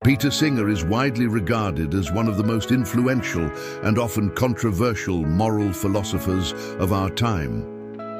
Peter Singer is widely regarded as one of the most influential and often controversial moral philosophers of our time.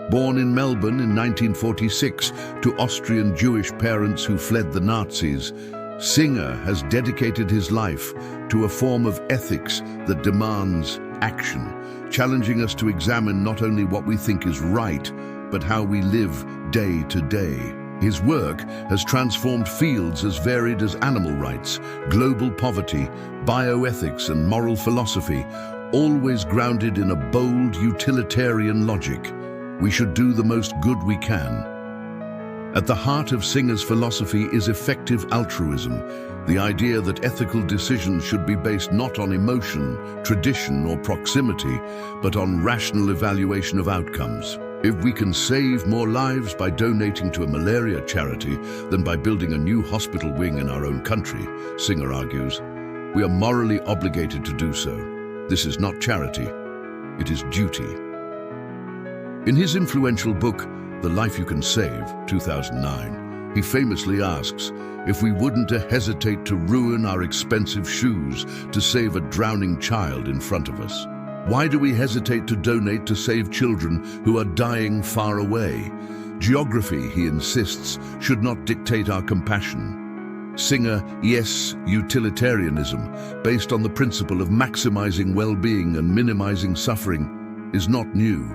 Born in Melbourne in 1946 to Austrian Jewish parents who fled the Nazis, Singer has dedicated his life to a form of ethics that demands action, challenging us to examine not only what we think is right, but how we live day to day. His work has transformed fields as varied as animal rights, global poverty, bioethics, and moral philosophy, always grounded in a bold utilitarian logic. We should do the most good we can. At the heart of Singer's philosophy is effective altruism, the idea that ethical decisions should be based not on emotion, tradition, or proximity, but on rational evaluation of outcomes. If we can save more lives by donating to a malaria charity than by building a new hospital wing in our own country, Singer argues, we are morally obligated to do so. This is not charity, it is duty. In his influential book, The Life You Can Save, 2009, he famously asks if we wouldn't hesitate to ruin our expensive shoes to save a drowning child in front of us. Why do we hesitate to donate to save children who are dying far away? Geography, he insists, should not dictate our compassion. Singer, yes, utilitarianism, based on the principle of maximizing well-being and minimizing suffering, is not new.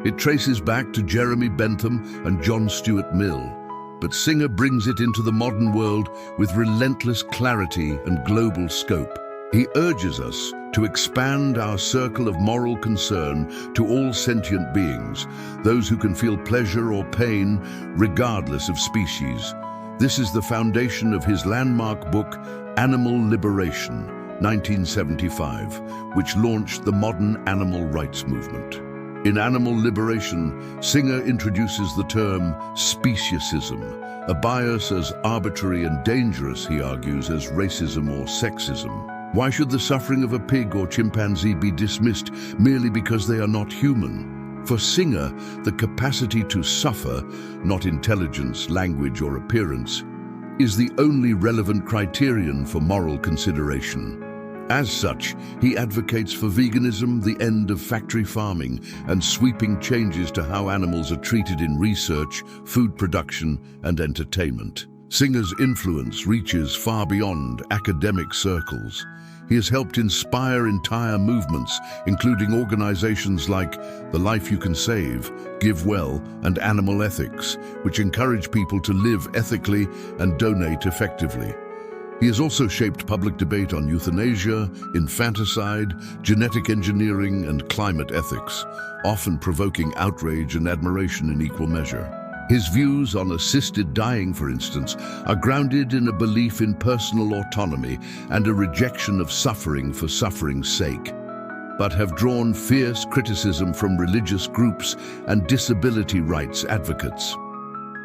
It traces back to Jeremy Bentham and John Stuart Mill, but Singer brings it into the modern world with relentless clarity and global scope. He urges us to expand our circle of moral concern to all sentient beings, those who can feel pleasure or pain regardless of species. This is the foundation of his landmark book, Animal Liberation, 1975, which launched the modern animal rights movement. In Animal Liberation, Singer introduces the term speciesism, a bias as arbitrary and dangerous, he argues, as racism or sexism. Why should the suffering of a pig or chimpanzee be dismissed merely because they are not human? For Singer, the capacity to suffer, not intelligence, language, or appearance, is the only relevant criterion for moral consideration. As such, he advocates for veganism, the end of factory farming, and sweeping changes to how animals are treated in research, food production, and entertainment. Singer's influence reaches far beyond academic circles. He has helped inspire entire movements, including organizations like The Life You Can Save, Give Well, and Animal Ethics, which encourage people to live ethically and donate effectively. He has also shaped public debate on euthanasia, infanticide, genetic engineering, and climate ethics, often provoking outrage and admiration in equal measure. His views on assisted dying, for instance, are grounded in a belief in personal autonomy and a rejection of suffering for suffering's sake, but have drawn fierce criticism from religious groups and disability rights advocates.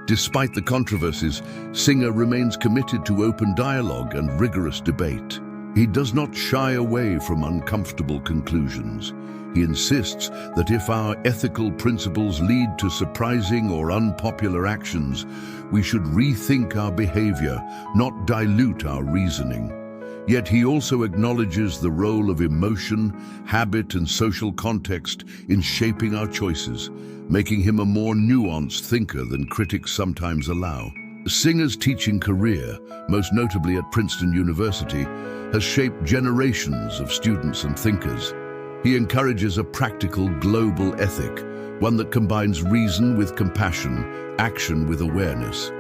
Despite the controversies, Singer remains committed to open dialogue and rigorous debate. He does not shy away from uncomfortable conclusions. He insists that if our ethical principles lead to surprising or unpopular actions, we should rethink our behavior, not dilute our reasoning. Yet he also acknowledges the role of emotion, habit, and social context in shaping our choices, making him a more nuanced thinker than critics sometimes allow. Singer's teaching career, most notably at Princeton University, has shaped generations of students and thinkers. He encourages a practical global ethic, one that combines reason with compassion, action with awareness.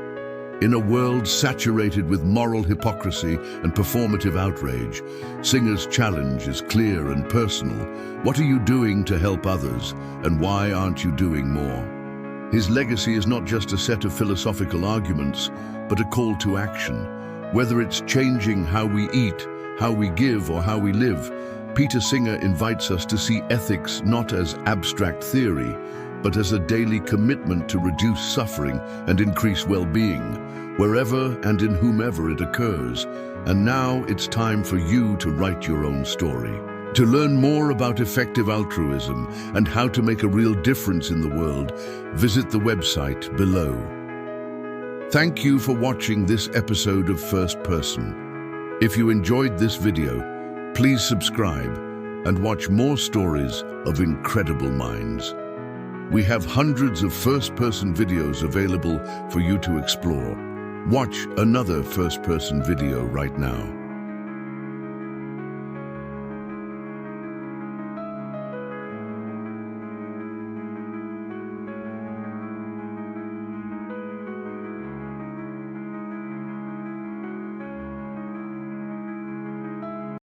In a world saturated with moral hypocrisy and performative outrage, Singer's challenge is clear and personal. What are you doing to help others, and why aren't you doing more? His legacy is not just a set of philosophical arguments, but a call to action. Whether it's changing how we eat, how we give, or how we live, Peter Singer invites us to see ethics not as abstract theory, but as a daily commitment to reduce suffering and increase well-being, wherever and in whomever it occurs. And now it's time for you to write your own story. To learn more about effective altruism and how to make a real difference in the world, visit the website below. Thank you for watching this episode of First Person. If you enjoyed this video, please subscribe and watch more stories of incredible minds. We have hundreds of first-person videos available for you to explore. Watch another first-person video right now.